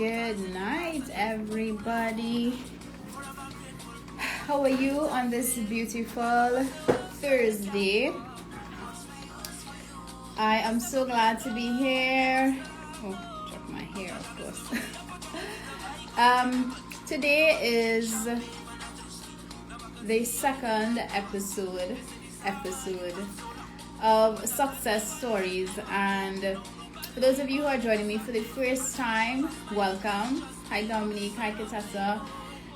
Good night, everybody. How are you on this beautiful Thursday? I am so glad to be here. Oh, drop my hair, of course. Today is the second episode of Success Stories, and for those of you who are joining me for the first time, welcome. Hi Dominique, hi Catessa.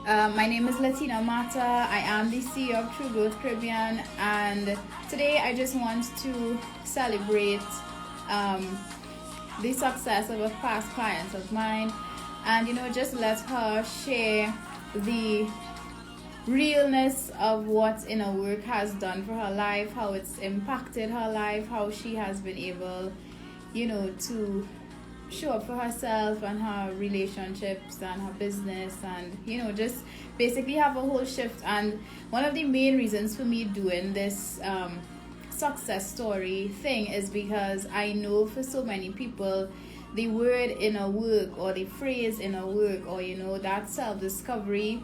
My name is Latina Mata. I am the CEO of True Growth Caribbean, and today I just want to celebrate the success of a past client of mine, and just let her share the realness of what inner work has done for her life, how it's impacted her life, how she has been able to show up for herself and her relationships and her business, and just basically have a whole shift. And one of the main reasons for me doing this success story thing is because I know for so many people the word inner work or the phrase inner work or that self-discovery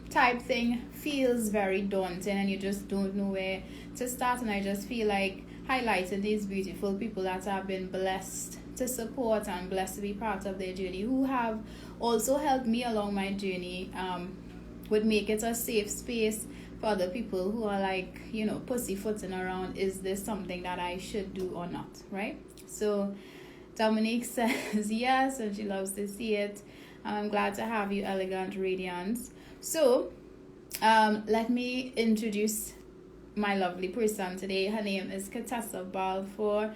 type thing feels very daunting, and you just don't know where to start. And I just feel like highlighting these beautiful people that have been blessed to support and blessed to be part of their journey, who have also helped me along my journey, would make it a safe space for other people who are like, pussyfooting around, is this something that I should do or not, right? So Dominique says yes, and she loves to see it. I'm glad to have you, Elegant Radiance. So let me introduce my lovely person today. Her name is Catessa Balfour.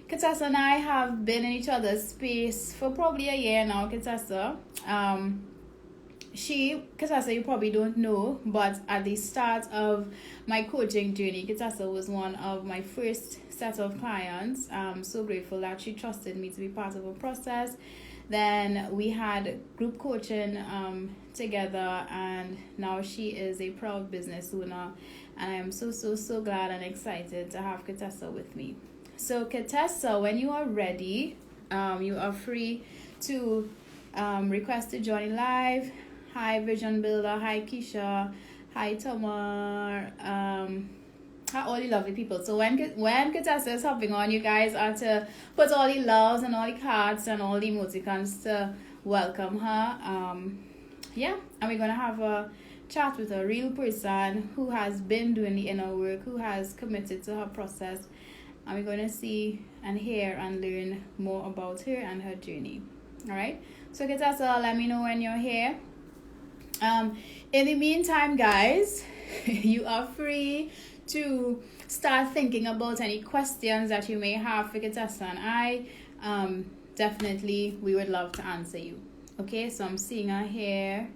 Catessa and I have been in each other's space for probably a year now. Catessa, Catessa, you probably don't know, but at the start of my coaching journey, Catessa was one of my first set of clients. I'm so grateful that she trusted me to be part of a process. Then we had group coaching together, and now she is a proud business owner, and I am so glad and excited to have Catessa with me. So Catessa, when you are ready, you are free to request to join live. Hi Vision Builder, hi Keisha, hi Tamar, hi all the lovely people. So when Catessa is hopping on, you guys are to put all the loves and all the cards and all the emoticons to welcome her. And we're gonna have a chat with a real person who has been doing the inner work, who has committed to her process, and we're going to see and hear and learn more about her and her journey. All right, so Catessa, let me know when you're here. In the meantime, guys, you are free to start thinking about any questions that you may have for Catessa and I. Definitely we would love to answer you. Okay, so I'm seeing her here.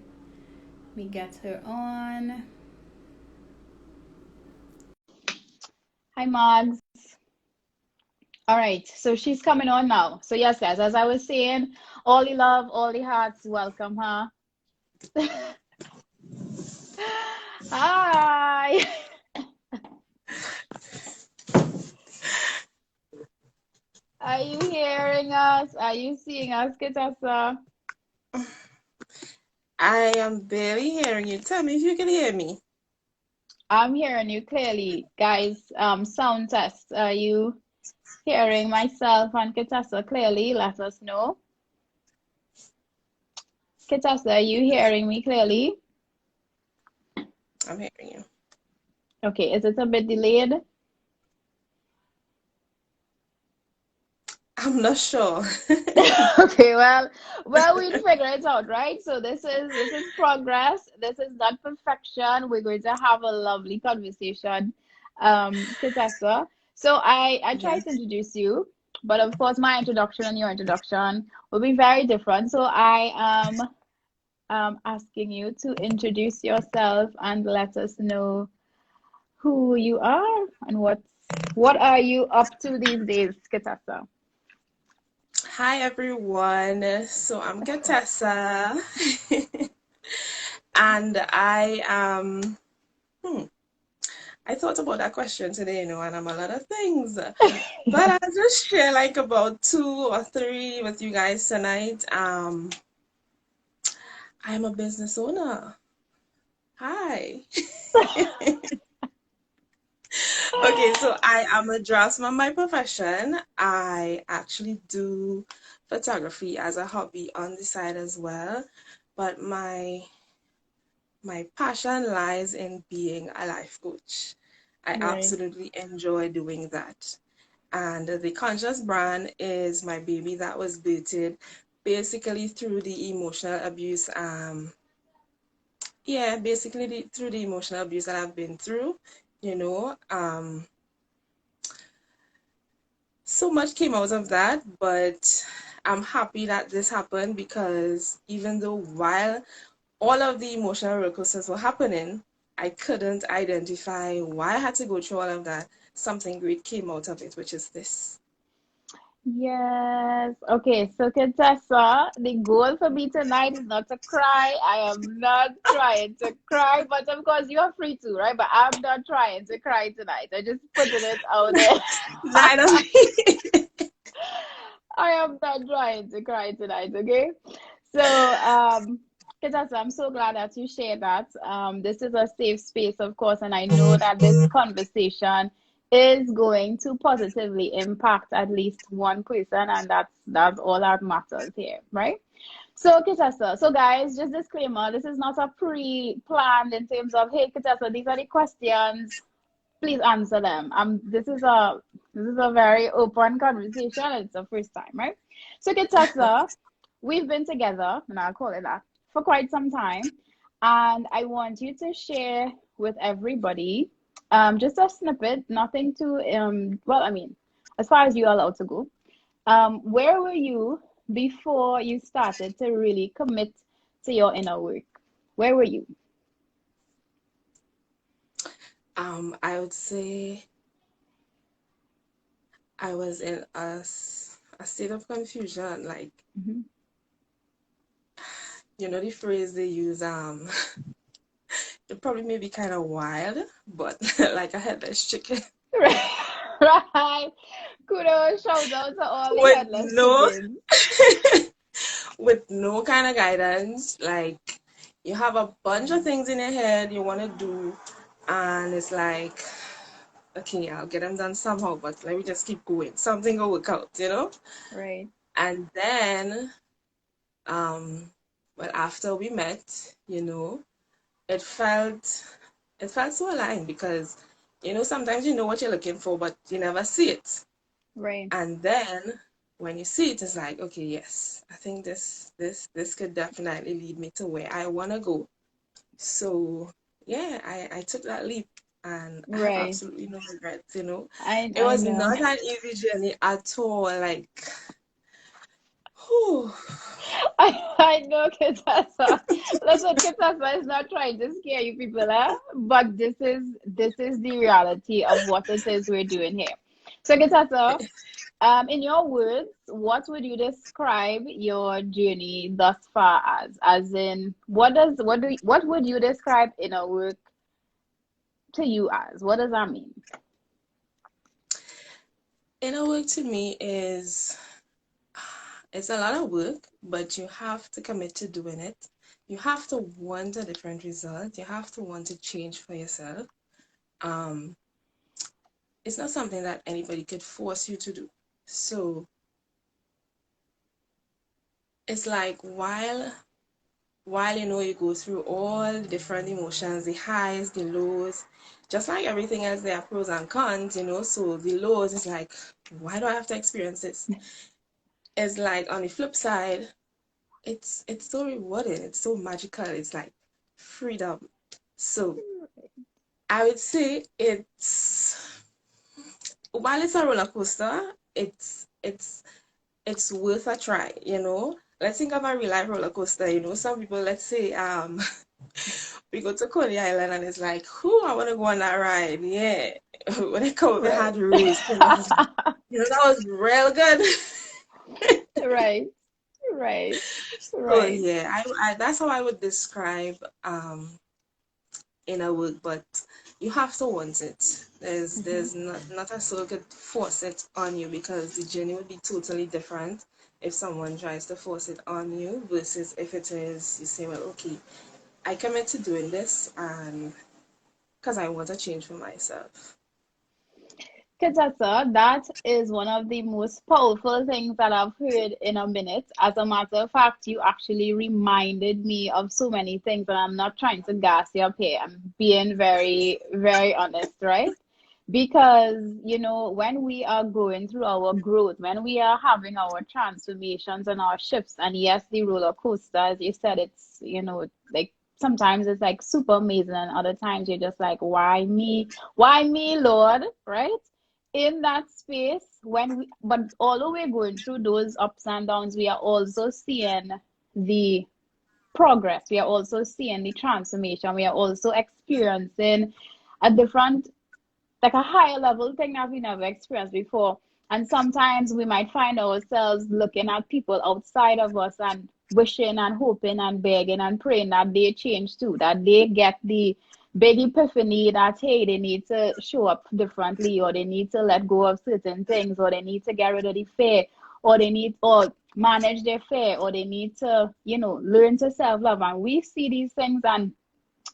Let me get her on. Hi, Mags. All right, so she's coming on now. So yes, guys, as I was saying, all the love, all the hearts, welcome her. Hi. Are you hearing us? Are you seeing us, Catessa? I am barely hearing you. Tell me if you can hear me. I'm hearing you clearly. Guys, sound test. Are you hearing myself and Catessa clearly? Let us know. Catessa, are you hearing me clearly? I'm hearing you. Okay, is it a bit delayed? I'm not sure. Okay, well, we'll figure it out, right? So this is progress. This is not perfection. We're going to have a lovely conversation, Catessa. So I tried to introduce you, but of course my introduction and your introduction will be very different. So I am asking you to introduce yourself and let us know who you are and what are you up to these days, Catessa. Hi everyone. So I'm Catessa. And I thought about that question today, and I'm a lot of things. But I'll just share like about 2 or 3 with you guys tonight. I'm a business owner. Hi. Okay, so I am a draftsman by profession. I actually do photography as a hobby on the side as well, but my passion lies in being a life coach. I Right. absolutely enjoy doing that. And the conscious brand is my baby that was birthed basically through the emotional abuse. Yeah, basically through the emotional abuse that I've been through, you know. So much came out of that, but I'm happy that this happened because even though while all of the emotional roller coasters were happening, I couldn't identify why I had to go through all of that. Something great came out of it, which is this. Yes. Okay, so Catessa, the goal for me tonight is not to cry. I am not trying to cry, but of course you are free to, right? But I'm not trying to cry tonight. I just putting it out there. Neither me. I am not trying to cry tonight, okay? So, Catessa, I'm so glad that you shared that. This is a safe space, of course, and I know that this conversation is going to positively impact at least one person, and that's all that matters here, right? So, Kitasa, so guys, just disclaimer, this is not a pre-planned in terms of, hey, Kitasa, these are the questions, please answer them. This is a very open conversation. It's the first time, right? So, Kitasa, we've been together, and I'll call it that, for quite some time, and I want you to share with everybody just a snippet, nothing too well, I mean, as far as you're allowed to go. Where were you before you started to really commit to your inner work? Where were you? I would say I was in a state of confusion. Like, Hmm. you know, the phrase they use, it probably may be kind of wild, but like a headless chicken Right. Kudos, shout out to all the with headless no chickens. with no kind of guidance. Like, you have a bunch of things in your head you want to do, and it's like, okay, I'll get them done somehow, but let me just keep going. Something will work out, you know? Right. And then, um, well, after we met, you know, it felt it felt so aligned because, you know, sometimes you know what you're looking for, but you never see it. Right. And then when you see it, it's like, okay, yes, I think this could definitely lead me to where I want to go. So yeah, I took that leap and I have Right. absolutely no regrets, you know. It I was know. not an easy journey at all. Like, whew. I know, Kitasa. Listen, Kitasa is not trying to scare you people, but this is the reality of what it is we're doing here. So, Kitasa, in your words, what would you describe your journey thus far as? As in, what would you describe inner work to you as? What does that mean? Inner work to me is it's a lot of work, but you have to commit to doing it. You have to want a different result. You have to want to change for yourself. Um, it's not something that anybody could force you to do. So it's like while you know you go through all the different emotions, the highs, the lows, just like everything else, there are pros and cons, you know. So the lows is like, why do I have to experience this? It's like on the flip side, it's so rewarding, it's so magical, it's like freedom. So I would say while it's a roller coaster, it's worth a try, you know. Let's think of a real life roller coaster, you know. Some people, let's say, we go to Coney Island and it's like, who I want to go on that ride. Yeah. When I come, we Right. had race, and I was like, you know, that was real good. Right. Right. So Right. yeah, I that's how I would describe inner work, but you have to want it. Hmm. There's not a soul could force it on you because the journey would be totally different if someone tries to force it on you versus if it is you say, well, okay, I commit to doing this and because I want to change for myself. Catessa, that is one of the most powerful things that I've heard in a minute. As a matter of fact, you actually reminded me of so many things, and I'm not trying to gas you up here. I'm being very, very honest, right? Because, when we are going through our growth, when we are having our transformations and our shifts, and yes, the roller coaster, as you said, it's, like sometimes it's like super amazing, and other times you're just like, why me? Why me, Lord? Right? In that space, but although we're going through those ups and downs, we are also seeing the progress. We are also seeing the transformation. We are also experiencing a different, like a higher level thing that we never experienced before. And sometimes we might find ourselves looking at people outside of us and wishing and hoping and begging and praying that they change too, that they get the big epiphany that, hey, they need to show up differently, or they need to let go of certain things, or they need to get rid of the fear, or they need, or manage their fear, or they need to, learn to self-love. And we see these things, and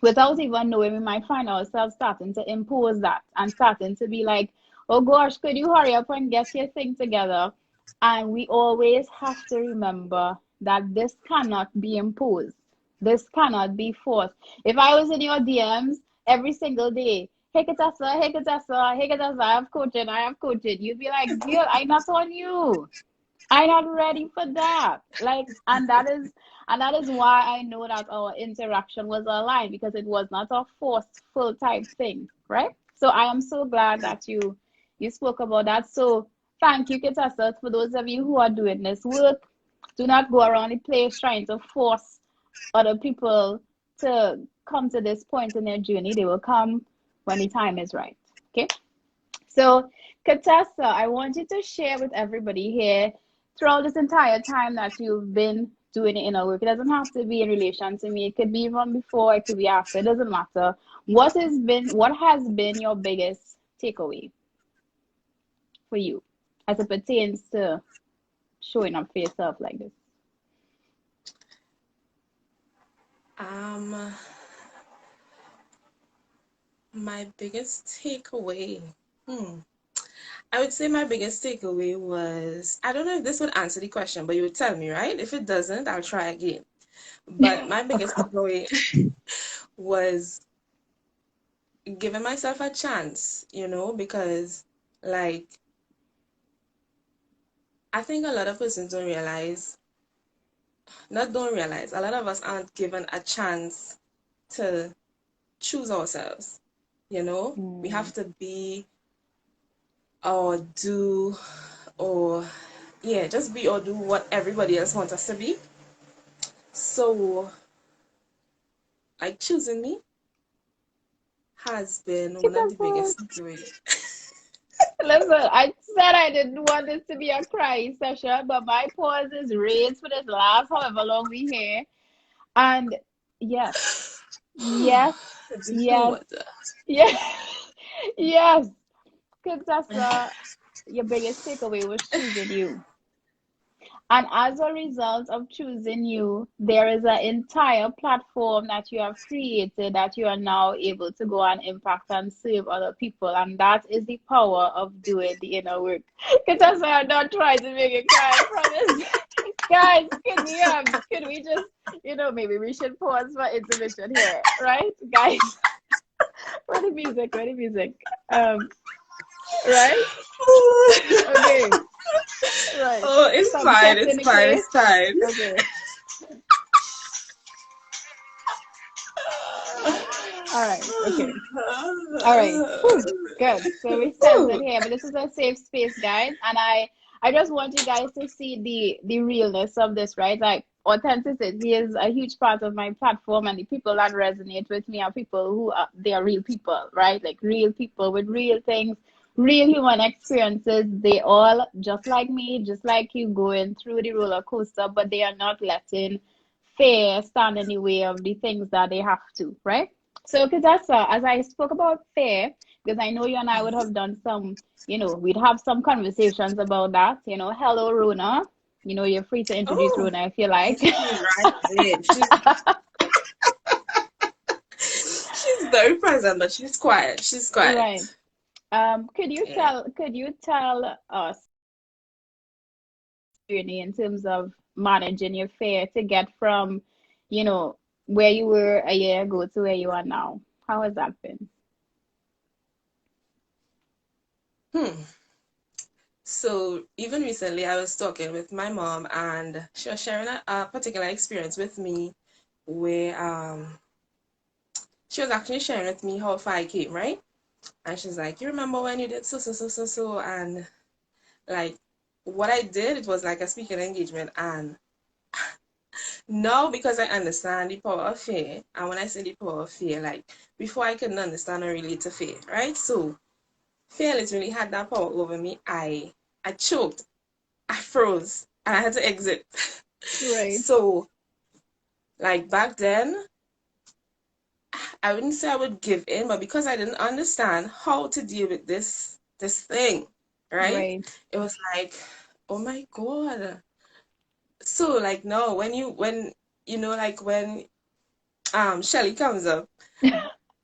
without even knowing, we might find ourselves starting to impose that and starting to be like, oh gosh, could you hurry up and get your thing together? And we always have to remember that this cannot be imposed. This cannot be forced. If I was in your DMs every single day, hey Catessa, hey Catessa, hey Catessa, I have coaching, you'd be like, girl, I'm not on you. I'm not ready for that. Like, and that is why I know that our interaction was aligned, because it was not a forceful type thing, right? So I am so glad that you spoke about that. So thank you, Catessa. For those of you who are doing this work, do not go around the place trying to force other people to come to this point in their journey. They will come when the time is right. Okay. So, Catessa, I want you to share with everybody here, throughout this entire time that you've been doing the inner work. It doesn't have to be in relation to me. It could be even before, it could be after. It doesn't matter. What has been your biggest takeaway for you as it pertains to showing up for yourself like this? Um, my biggest takeaway. I would say my biggest takeaway was, I don't know if this would answer the question, but you would tell me, right? If it doesn't, I'll try again. But my biggest takeaway was giving myself a chance, because like I think a lot of persons don't realize, a lot of us aren't given a chance to choose ourselves. We have to be or do or yeah, just be or do what everybody else wants us to be. So like choosing me has been one of the biggest takeaways. Listen, I said I didn't want this to be a crying session, but my pause is raised for this last however long we here. And yes, yes, Just the yes, water. yes, yes. Catessa, your biggest takeaway was choosing you. And as a result of choosing you, there is an entire platform that you have created that you are now able to go and impact and serve other people. And that is the power of doing the inner work. Because that's why I'm not trying to make it cry, I promise. Guys, can we just, maybe we should pause for intermission here, right? Guys, where the music, where the music? Right? Okay. Right. Oh, it's Some fine. steps It's in the fine. case. It's fine. Okay. All right. Okay. All right. Whew. Good. So we centered here, but this is a safe space, guys. And I just want you guys to see the realness of this, right? Like authenticity is a huge part of my platform, and the people that resonate with me are people who are they are real people, right? Like real people with real things, real human experiences. They all just like me, just like you, going through the roller coaster, but they are not letting fear stand in the way of the things that they have to, right? So, Catessa, as I spoke about fear, because I know you and I would have done some, we'd have some conversations about that. Hello, Rona. You know, you're free to introduce Oh, Rona if you like. she's right there. She's very present, but she's quiet. She's quiet. Right. Could you Yeah. tell us journey in terms of managing your fear to get from, you know, where you were a year ago to where you are now? How has that been? Hmm. So even recently, I was talking with my mom, and she was sharing a particular experience with me where she was actually sharing with me how far I came, right? And she's like, "You remember when you did so so so so so?" And like what I did, it was like a speaking engagement, and now because I understand the power of fear, and when I say the power of fear, like before I couldn't understand or relate to fear, right? So fear literally had that power over me. I choked, I froze, and I had to exit. Right. So like back then, I wouldn't say I would give in, but because I didn't understand how to deal with this thing, right? Right. It was like, oh my God. So like no, when you know like when Shelly comes up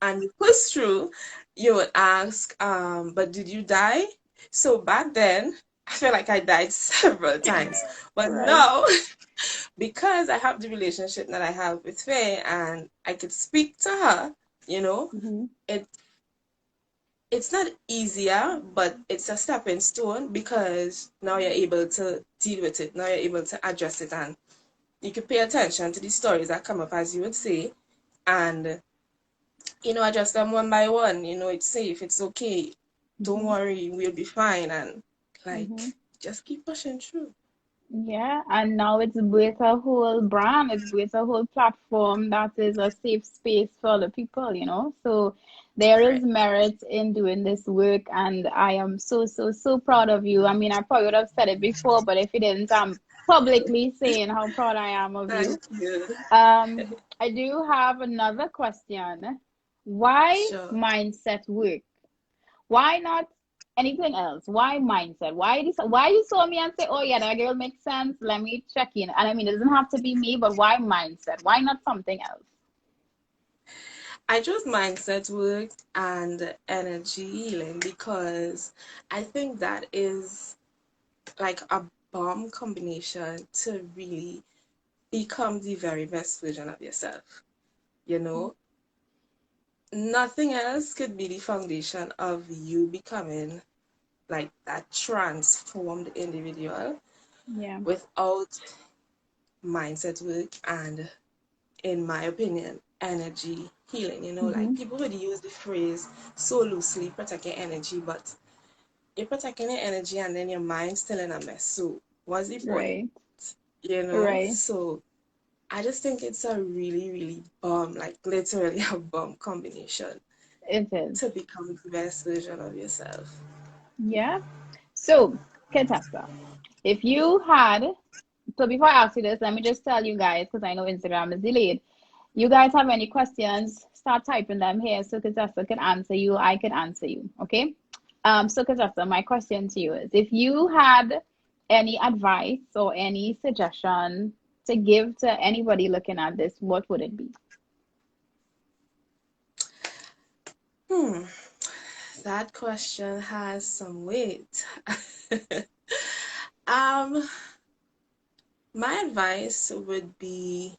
and you push through, you would ask, but did you die? So back then, I feel like I died several times. But Right. now, because I have the relationship that I have with Faye and I could speak to her, you know, Mm-hmm. it it's not easier, but it's a stepping stone because now you're able to deal with it. Now you're able to address it, and you can pay attention to the stories that come up, as you would say, and address them one by one. It's safe, it's okay. Don't Mm-hmm. worry, we'll be fine, and like Mm-hmm. just keep pushing through. Yeah, and now it's built a whole brand, it's built a whole platform that is a safe space for other people, you know. So there is Right. merit in doing this work, and I am so, so, so proud of you. I mean, I probably would have said it before, but if you didn't, I'm publicly saying how proud I am of you. Thank you. I do have another question. Why Sure. mindset work? Why not anything else? Why mindset? Why you saw me and say, oh yeah, that girl makes sense. Let me check in. And I mean, it doesn't have to be me, but why mindset? Why not something else? I chose mindset work and energy healing because I think that is like a bomb combination to really become the very best version of yourself. You know, nothing else could be the foundation of you becoming like that transformed individual Yeah. without mindset work and, in my opinion, energy healing. Like Mm-hmm. people would use the phrase so loosely, protect your energy, but you're protecting your energy and then your mind's still in a mess. So what's the point? Right. You know? Right. So I just think it's a really, really bomb, like literally a bomb combination It is. to become the best version of yourself. Yeah. So, Catessa, if you had, so before I ask you this, let me just tell you guys, because I know Instagram is delayed. You guys have any questions, start typing them here so Catessa can answer you. I can answer you. Okay. So Catessa, my question to you is if you had any advice or any suggestion to give to anybody looking at this, what would it be? Hmm, that question has some weight. um, my advice would be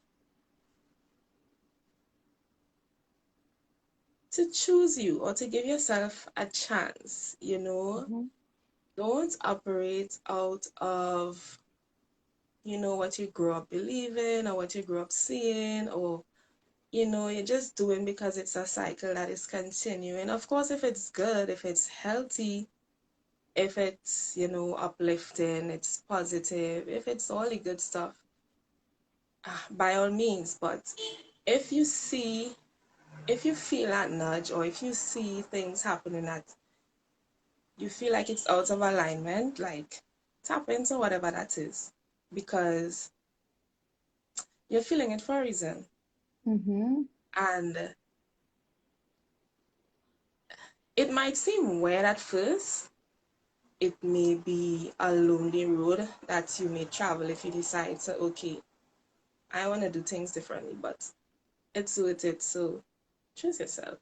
to choose you or to give yourself a chance. Mhm. Don't operate out of, what you grew up believing or what you grew up seeing, or, you're just doing because it's a cycle that is continuing. Of course, if it's good, if it's healthy, if it's, uplifting, it's positive, if it's all the good stuff, by all means. But if you see, if you feel that nudge, or if you see things happening that you feel like it's out of alignment, like tap into whatever that is because you're feeling it for a reason. Mm-hmm. And it might seem weird at first, it may be a lonely road that you may travel if you decide to, okay, I want to do things differently, but it's worth it. So choose yourself.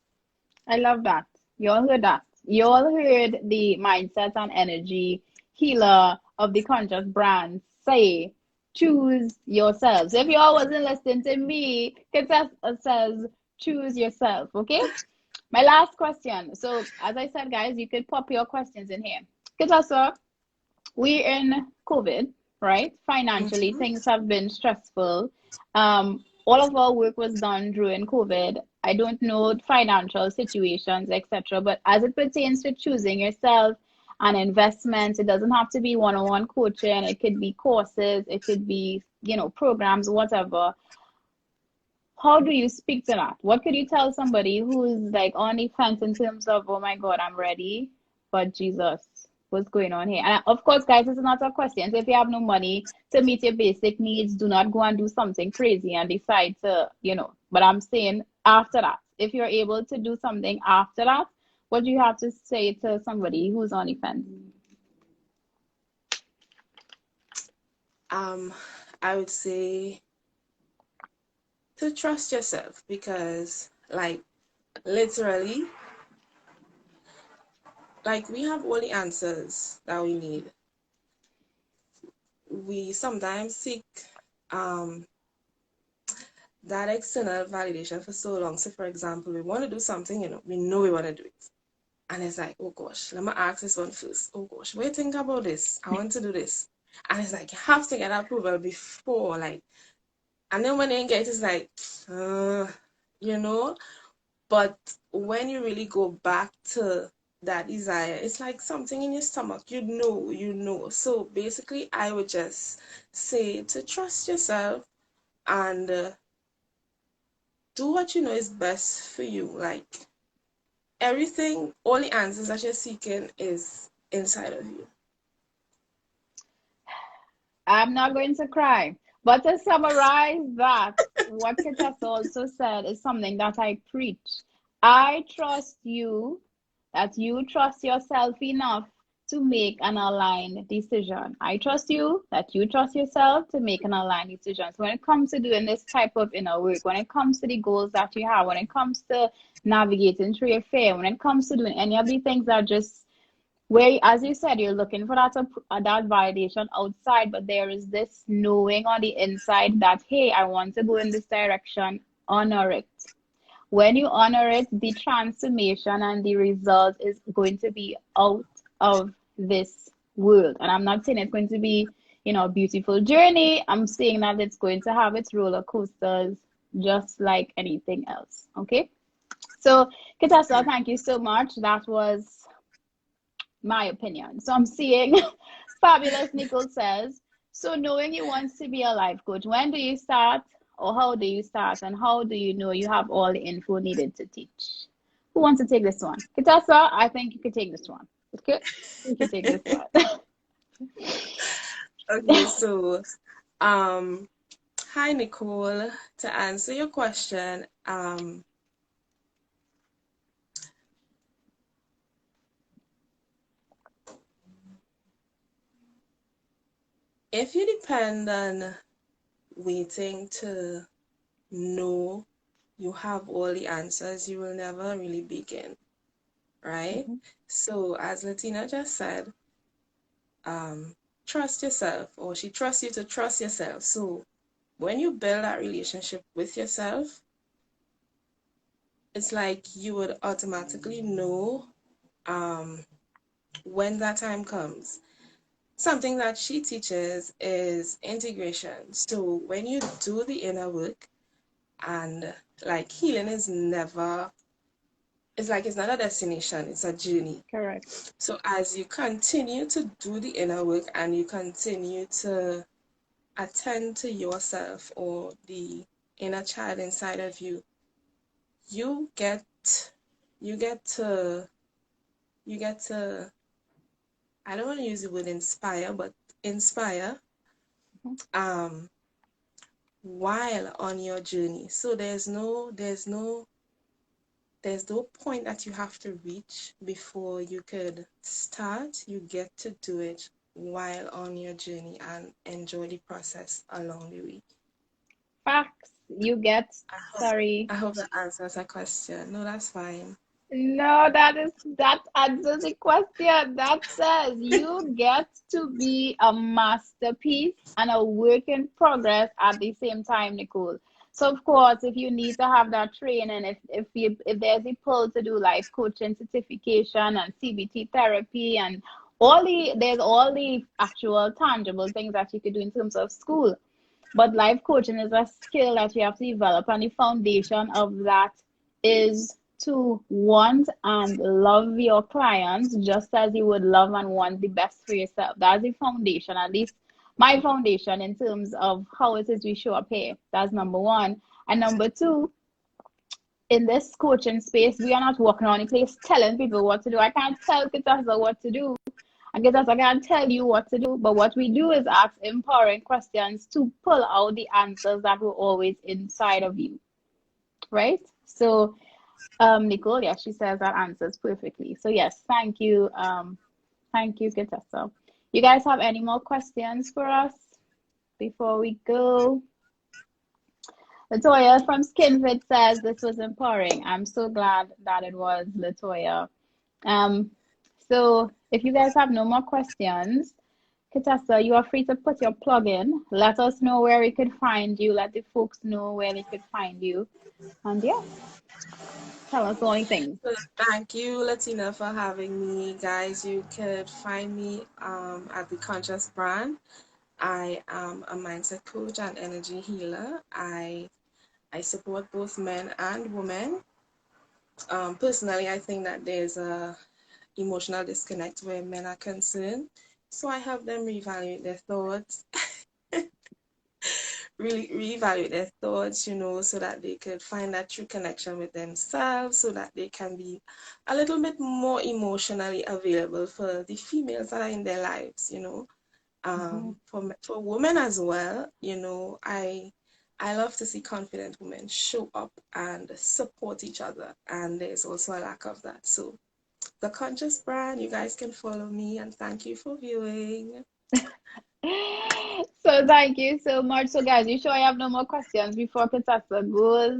I love that. You all heard that. You all heard the mindset and energy healer of the conscious brand say, choose yourselves. If you all wasn't listening to me, Catessa says, choose yourself. Okay? My last question. So, as I said, guys, you could pop your questions in here. Catessa, we're in COVID, right? Financially, Mm-hmm. things have been stressful. All of our work was done during COVID. I don't know financial situations, etc. But as it pertains to choosing yourself and investments, it doesn't have to be one-on-one coaching. It could be courses, it could be, programs, whatever. How do you speak to that? What could you tell somebody who's like on the fence in terms of, oh my God, I'm ready, but Jesus, what's going on here? And of course, guys, this is not a question. So if you have no money to meet your basic needs, do not go and do something crazy and decide to, But I'm saying after that, if you're able to do something after that, what do you have to say to somebody who's on the fence? I would say to trust yourself because, like, literally, like, we have all the answers that we need. We sometimes seek um that external validation for so long. So, for example, we want to do something, we know we want to do it. And it's like, oh gosh, let me ask this one first. Oh gosh, what do you think about this? I want to do this. And it's like, you have to get approval before, like, and then when you get it, it's like, you know, but when you really go back to that desire, it's like something in your stomach, So basically, I would just say to trust yourself and do what you know is best for you. Like everything, all the answers that you're seeking is inside of you. I'm not going to cry. But to summarize that, what Catessa also said is something that I preach. I trust you, that you trust yourself enough to make an aligned decision. I trust you, that you trust yourself to make an aligned decision. So when it comes to doing this type of inner work, when it comes to the goals that you have, when it comes to navigating through your fear, when it comes to doing any of the things that just where, as you said, you're looking for that validation outside, but there is this knowing on the inside that, hey, I want to go in this direction. Honor it. When you honor it, the transformation and the result is going to be out of this world. And I'm not saying it's going to be, a beautiful journey. I'm saying that it's going to have its roller coasters, just like anything else. Okay. So, Catessa, thank you so much. That was my opinion. So I'm seeing Fabulous Nicole says, so knowing you want to be a life coach, when do you start or how do you start and how do you know you have all the info needed to teach? Who wants to take this one? Catessa, I think you could take this one. Okay? You can take this one. Okay, so hi Nicole. To answer your question, if you depend on waiting to know you have all the answers, you will never really begin, right? Mhm. So as Latina just said, trust yourself, or she trusts you to trust yourself. So when you build that relationship with yourself, it's like you would automatically know when that time comes. Something that she teaches is integration. So when you do the inner work, and like healing is never, it's like it's not a destination, it's a journey. Correct. So as you continue to do the inner work and you continue to attend to yourself or the inner child inside of you, you get you get to you get to, I don't want to use the word inspire, but inspire Mhm. um while on your journey. So there's no there's no point that you have to reach before you could start. You get to do it while on your journey and enjoy the process along the way. Facts. You get, I hope sorry. I hope that answers a question. No, that's fine. No, that answers the question. That says you get to be a masterpiece and a work in progress at the same time, Nicole. So of course, if you need to have that training, if there's a pull to do life coaching certification and CBT therapy and there's all the actual tangible things that you could do in terms of school. But life coaching is a skill that you have to develop, and the foundation of that is to want and love your clients just as you would love and want the best for yourself. That's the foundation, at least my foundation, in terms of how it is we show up here. That's number one. And number two, in this coaching space, we are not walking around the place telling people what to do. I can't tell Catessa what to do. I guess I can't tell you what to do, but what we do is ask empowering questions to pull out the answers that were always inside of you, right? So, Nicole, yes, she says that answers perfectly. So yes, thank you, Catessa. You guys have any more questions for us before we go? Latoya from Skinfit says this was empowering. I'm so glad that it was, Latoya. Um, so if you guys have no more questions, Catessa, you are free to put your plug in. Let us know where we could find you. Let the folks know where they could find you. And yeah, tell us all the things. So thank you, Latina, for having me. Guys, you could find me at the Conscious Brand. I am a mindset coach and energy healer. I support both men and women. Personally, I think that there's a emotional disconnect where men are concerned. So I help them reevaluate their thoughts, really reevaluate their thoughts, so that they could find that true connection with themselves, so that they can be a little bit more emotionally available for the females that are in their lives. For women as well, I love to see confident women show up and support each other, and there's also a lack of that. So the Conscious Brand, you guys can follow me, and thank you for viewing. So thank you so much. So guys, you sure I have no more questions before Catessa goes?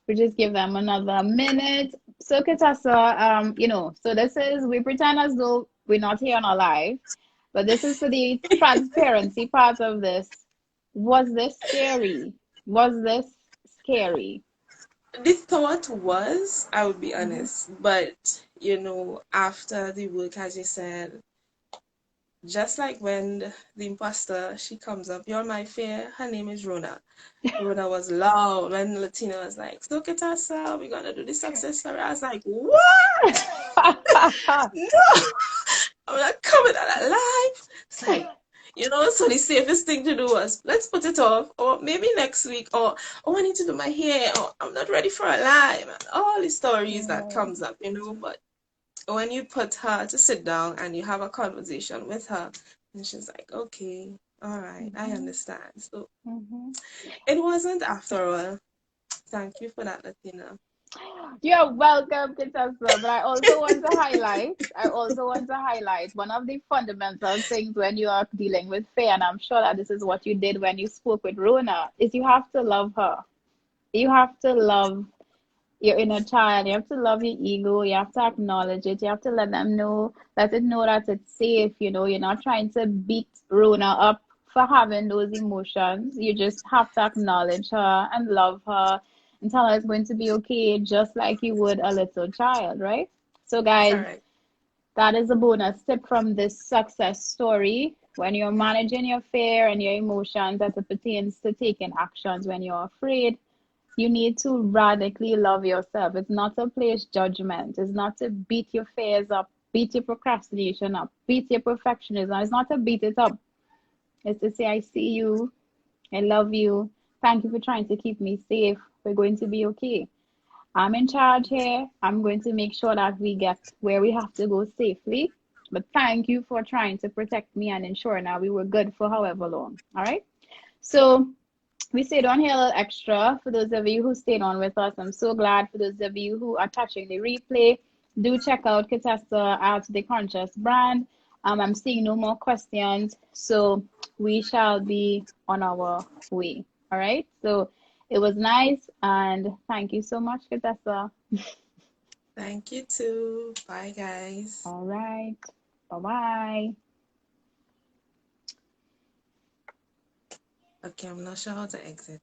We just give them another minute. So Catessa, so this is, we pretend as though we're not here on our live, but this is for the transparency part of this. Was this scary? Was this scary? The thought was, I would be Mm-hmm. honest, but after the work, as you said, just like when the imposter, she comes up, you're my fear, her name is Rona. Rona was loud when Latina was like, look at herself, we're gonna do the success story. I was like, what? No, I'm not coming out alive. It's like, so the safest thing to do was let's put it off, or maybe next week, or oh, I need to do my hair, or I'm not ready for a live, and all the stories that Yeah. comes up, but when you put her to sit down and you have a conversation with her, and she's like, okay, all right, I Mm-hmm. understand. So Mm-hmm. it wasn't after all. Thank you for that, Latina. You're welcome, Catessa. But I also want to highlight one of the fundamental things when you are dealing with fear, and I'm sure that this is what you did when you spoke with Rona, is you have to love her. You have to love your inner child. You have to love your ego. You have to acknowledge it. You have to let it know that it's safe. You're not trying to beat Rona up for having those emotions. You just have to acknowledge her and love her and tell her it's going to be okay, just like you would a little child, right? So, guys, Correct. that is a bonus tip from this success story. When you're managing your fear and your emotions as it pertains to taking actions when you're afraid, you need to radically love yourself. It's not to place judgment. It's not to beat your fears up, beat your procrastination up, beat your perfectionism. It's not to beat it up. It's to say, I see you. I love you. Thank you for trying to keep me safe. We're going to be okay. I'm in charge here. I'm going to make sure that we get where we have to go safely. But thank you for trying to protect me and ensure now we were good for however long. All right. So we stayed on here a little extra for those of you who stayed on with us. I'm so glad. For those of you who are catching the replay, do check out Catessa at the Conscious brand. I'm seeing no more questions, so we shall be on our way. All right. So it was nice, and thank you so much, Catessa. Thank you too. Bye, guys. All right. Bye-bye. Okay, I'm not sure how to exit.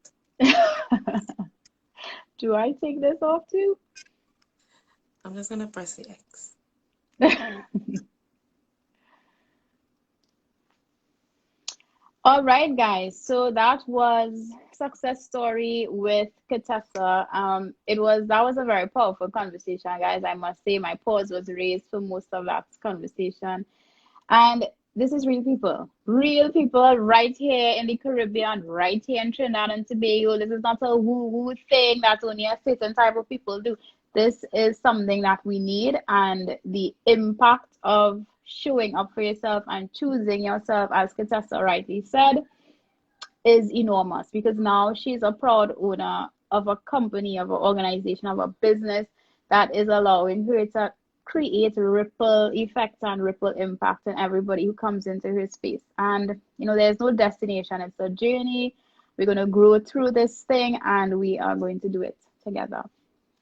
Do I take this off too? I'm just gonna press the X. All right, guys. So that was success story with Catessa. That was a very powerful conversation, guys. I must say my pause was raised for most of that conversation. And this is real people right here in the Caribbean, right here in Trinidad and Tobago. This is not a woo-woo thing that only a certain type of people do. This is something that we need, and the impact of showing up for yourself and choosing yourself, as Catessa rightly said, is enormous, because now she's a proud owner of a company, of an organization, of a business that is allowing her to create ripple effect and ripple impact on everybody who comes into her space. And there's no destination, it's a journey. We're going to grow through this thing, and we are going to do it together.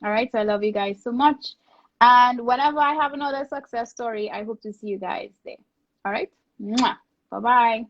All right, so I love you guys so much, and whenever I have another success story, I hope to see you guys there. All right, bye bye.